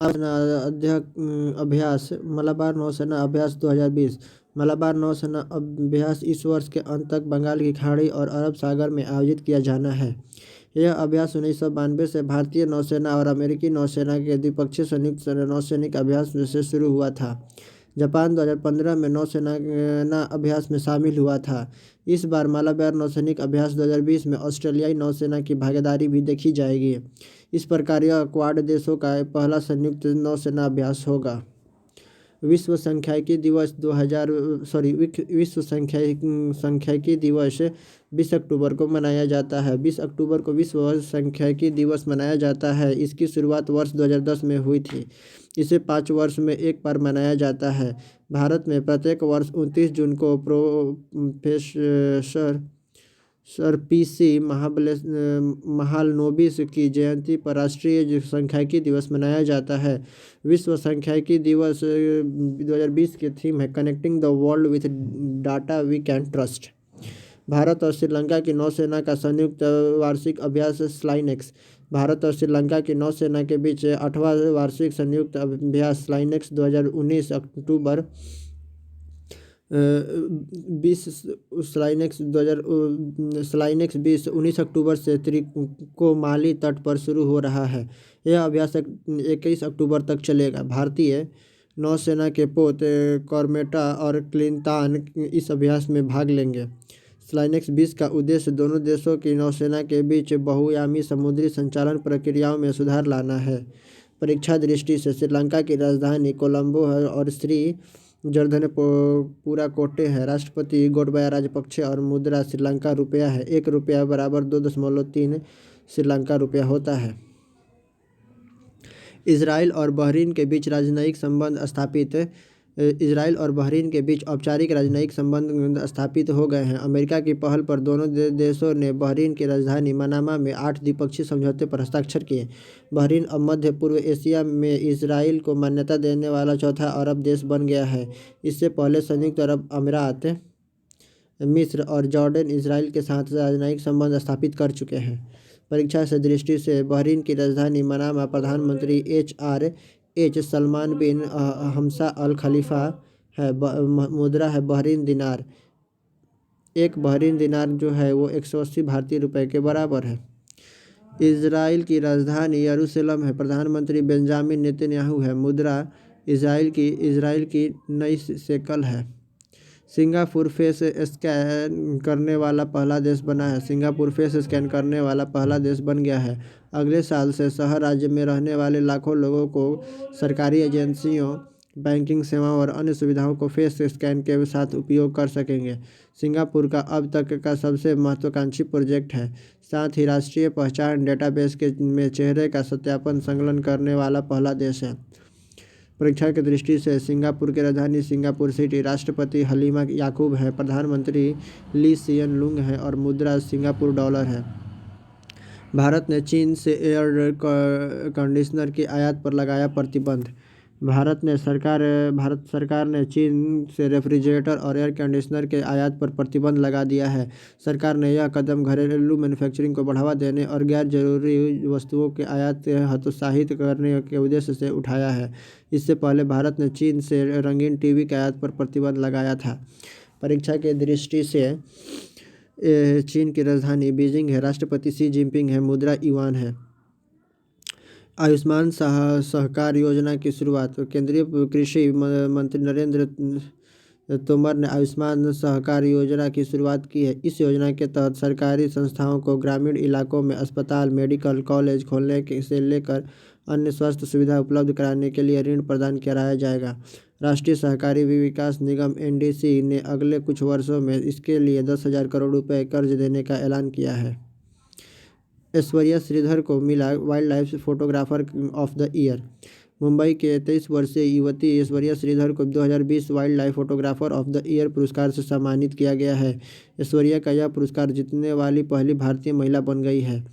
नौसेना अभ्यास मलाबार नौसेना अभ्यास 2020। मलाबार नौसेना अभ्यास इस वर्ष के अंत तक बंगाल की खाड़ी और अरब सागर में आयोजित किया जाना है। यह अभ्यास 1992 से भारतीय नौसेना और अमेरिकी नौसेना के द्विपक्षीय संयुक्त नौसैनिक अभ्यास से शुरू हुआ था। जापान 2015 में नौसेना अभ्यास में शामिल हुआ था। इस बार मालाबार नौसैनिक अभ्यास 2020 में ऑस्ट्रेलियाई नौसेना की भागीदारी भी देखी जाएगी। इस प्रकार यह क्वाड देशों का पहला संयुक्त नौसेना अभ्यास होगा। विश्व सांख्यिकी दिवस 2000 सॉरी विश्व सांख्यिकी दिवस 20 अक्टूबर को मनाया जाता है। 20 अक्टूबर को विश्व सांख्यिकी दिवस मनाया जाता है। इसकी शुरुआत वर्ष 2010 में हुई थी। इसे 5 वर्ष में एक बार मनाया जाता है। भारत में प्रत्येक वर्ष 29 जून को प्रोफेसर सर पी.सी. महालनोबिस की जयंती पर राष्ट्रीय सांख्यिकी दिवस मनाया जाता है। विश्व सांख्यिकी दिवस 2020 की थीम है connecting the world with data we can trust. Bharat और श्रीलंका की नौसेना का संयुक्त वार्षिक अभ्यास स्लाइनेक्स। भारत और श्रीलंका की नौसेना के बीच 8वां वार्षिक संयुक्त अभ्यास स्लाइनेक्स 2019 अक्टूबर 19 अक्टूबर से त्रिकोमाली तट पर शुरू हो रहा है। यह अभ्यास 21 अक्टूबर तक चलेगा। भारतीय नौसेना के पोत कॉर्मेटा और क्लिंतान इस अभ्यास में भाग लेंगे। स्लाइनेक्स 20 का उद्देश्य दोनों देशों की नौसेना के बीच बहुआयामी समुद्री संचालन प्रक्रियाओं में सुधार लाना है। परीक्षा दृष्टि से श्रीलंका की राजधानी कोलंबो है और श्री जर्धनपुरा है। राष्ट्रपति गोटबाया राजपक्षे और मुद्रा श्रीलंका रुपया है। 1 रुपया बराबर 2.3 श्रीलंका रुपया होता है। इसराइल और बहरीन के बीच राजनयिक संबंध स्थापित इसराइल और बहरीन के बीच औपचारिक राजनयिक संबंध स्थापित हो गए हैं। अमेरिका की पहल पर दोनों देशों ने बहरीन की राजधानी मनामा में 8 द्विपक्षीय समझौते पर हस्ताक्षर किए। बहरीन अब मध्य पूर्व एशिया में इसराइल को मान्यता देने वाला चौथा अरब देश बन गया है। इससे पहले संयुक्त अरब अमीरात, मिस्र और जॉर्डन इसराइल के साथ राजनयिक संबंध स्थापित कर चुके हैं। परीक्षा से दृष्टि से बहरीन की राजधानी मनामा प्रधानमंत्री एच सलमान बिन हमसा अल खलीफा है। मुद्रा है बहरीन दिनार। एक बहरीन दिनार जो है वो 180 भारतीय रुपए के बराबर है। इजराइल की राजधानी यरूशलेम है। प्रधानमंत्री बेंजामिन नेतन्याहू है। मुद्रा इजराइल की नई शेकल है। सिंगापुर फेस स्कैन करने वाला पहला देश बना है। सिंगापुर फेस स्कैन करने वाला पहला देश बन गया है। अगले साल से शहर राज्य में रहने वाले लाखों लोगों को सरकारी एजेंसियों, बैंकिंग सेवाओं और अन्य सुविधाओं को फेस स्कैन के साथ उपयोग कर सकेंगे। सिंगापुर का अब तक का सबसे महत्वाकांक्षी प्रोजेक्ट है। साथ ही राष्ट्रीय पहचान डेटाबेस में चेहरे का सत्यापन संलग्न करने वाला पहला देश है। परीक्षा की दृष्टि से सिंगापुर की राजधानी सिंगापुर सिटी, राष्ट्रपति हलीमा याकूब है, प्रधानमंत्री ली सियन लुंग है और मुद्रा सिंगापुर डॉलर है। भारत ने चीन से एयर कंडीशनर की आयात पर लगाया प्रतिबंध। भारत सरकार ने चीन से रेफ्रिजरेटर और एयर कंडीशनर के आयात पर प्रतिबंध लगा दिया है। सरकार ने यह कदम घरेलू मैन्युफैक्चरिंग को बढ़ावा देने और गैर जरूरी वस्तुओं के आयात हतोत्साहित करने के उद्देश्य से उठाया है। इससे पहले भारत ने चीन से रंगीन टीवी के आयात पर प्रतिबंध लगाया था। परीक्षा की दृष्टि से चीन की राजधानी बीजिंग है। राष्ट्रपति शी जिनपिंग है। मुद्रा युआन है। आयुष्मान सहकार योजना की शुरुआत। केंद्रीय कृषि मंत्री नरेंद्र तोमर ने आयुष्मान सहकार योजना की शुरुआत की है। इस योजना के तहत सरकारी संस्थाओं को ग्रामीण इलाकों में अस्पताल, मेडिकल कॉलेज खोलने से लेकर अन्य स्वास्थ्य सुविधा उपलब्ध कराने के लिए ऋण प्रदान कराया जाएगा। राष्ट्रीय सहकारी विकास निगम (एनडीसी) ने अगले कुछ वर्षों में इसके लिए 10,000 करोड़ रुपए कर्ज देने का ऐलान किया है। ऐश्वर्या श्रीधर को मिला wild life photographer of the year. Mumbai के 23 वर्षीय युवती ऐश्वर्या श्रीधर को 2020 wild life photographer of the year पुरस्कार से सम्मानित किया गया है। ऐश्वर्या का यह पुरस्कार जीतने वाली पहली भारतीय महिला बन गई है।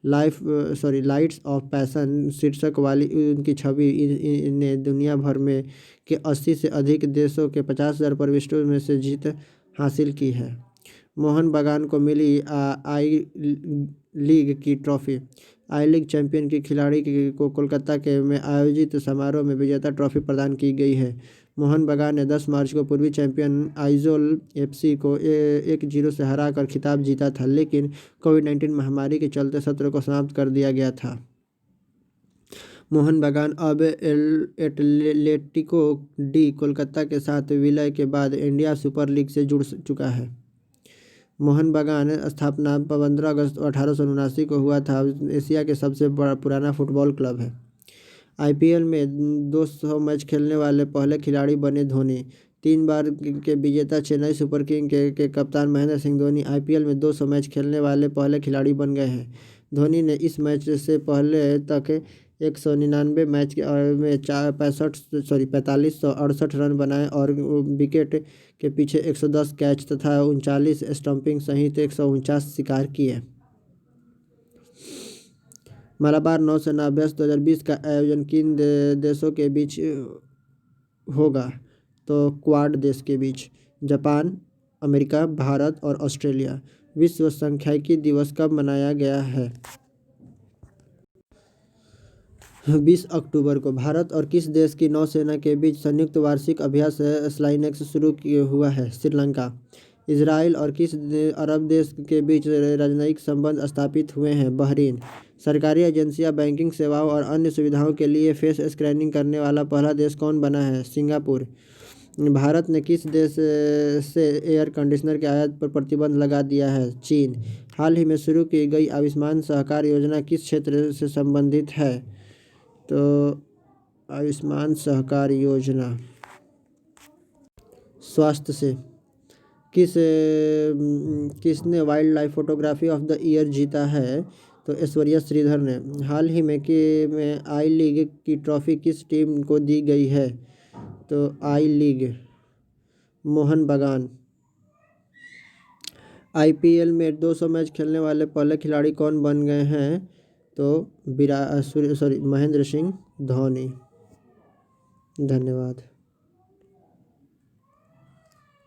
लाइट्स ऑफ पैशन शीर्षक वाली उनकी छवि ने दुनिया भर में के 80 से अधिक देशों के 50,000 प्रविष्टों में से जीत हासिल की है। मोहन बगान को मिली आई लीग की ट्रॉफी। आई लीग चैंपियन की खिलाड़ी को कोलकाता के में आयोजित समारोह में विजेता ट्रॉफी प्रदान की गई है। मोहन बगान ने 10 मार्च को पूर्वी चैंपियन आइजोल एफसी को 1-0 से हराकर खिताब जीता था, लेकिन कोविड-19 महामारी के चलते सत्र को समाप्त कर दिया गया था। मोहन बगान अब एटलेटिको डी कोलकाता के साथ विलय के बाद इंडिया सुपर लीग से जुड़ चुका है। मोहन बगान स्थापना 15 अगस्त 1879 को हुआ था। एशिया के सबसे पुराना फुटबॉल क्लब है। आईपीएल में 200 मैच खेलने वाले पहले खिलाड़ी बने धोनी। 3 बार के विजेता चेन्नई सुपर किंग के कप्तान महेंद्र सिंह धोनी आईपीएल में 200 मैच खेलने वाले पहले खिलाड़ी बन गए हैं। धोनी ने इस मैच से पहले तक 199 मैच में 4568 रन बनाए और विकेट के पीछे 110 कैच तथा 39 स्टंपिंग सहित 149 शिकार किए। मलाबार नौसेना अभ्यास 2020 का आयोजन किन देशों के बीच होगा? तो क्वाड देश के बीच, जापान, अमेरिका, भारत और ऑस्ट्रेलिया। विश्व सांख्यिकी दिवस कब मनाया गया है? 20 अक्टूबर को। भारत और किस देश की नौसेना के बीच संयुक्त वार्षिक अभ्यास स्लाइनेक्स शुरू हुआ है? श्रीलंका। इजराइल और किस अरब देश के बीच राजनयिक संबंध स्थापित हुए हैं? बहरीन। सरकारी एजेंसियां बैंकिंग सेवाओं और अन्य सुविधाओं के लिए फेस स्कैनिंग करने वाला पहला देश कौन बना है? सिंगापुर। भारत ने किस देश से एयर कंडीशनर के आयात पर प्रतिबंध लगा दिया है? चीन। हाल ही में शुरू की गई आयुष्मान सहकार योजना किस क्षेत्र से संबंधित है? तो आयुष्मान सहकार योजना स्वास्थ्य से। किसने wild life photography of the year जीता है? तो ऐश्वर्या श्रीधर ने। हाल ही में आई लीग की ट्रॉफी किस टीम को दी गई है? तो आई लीग मोहन बगान। आईपीएल में 200 मैच खेलने वाले पहले खिलाड़ी कौन बन गए हैं? तो महेंद्र सिंह धोनी। धन्यवाद।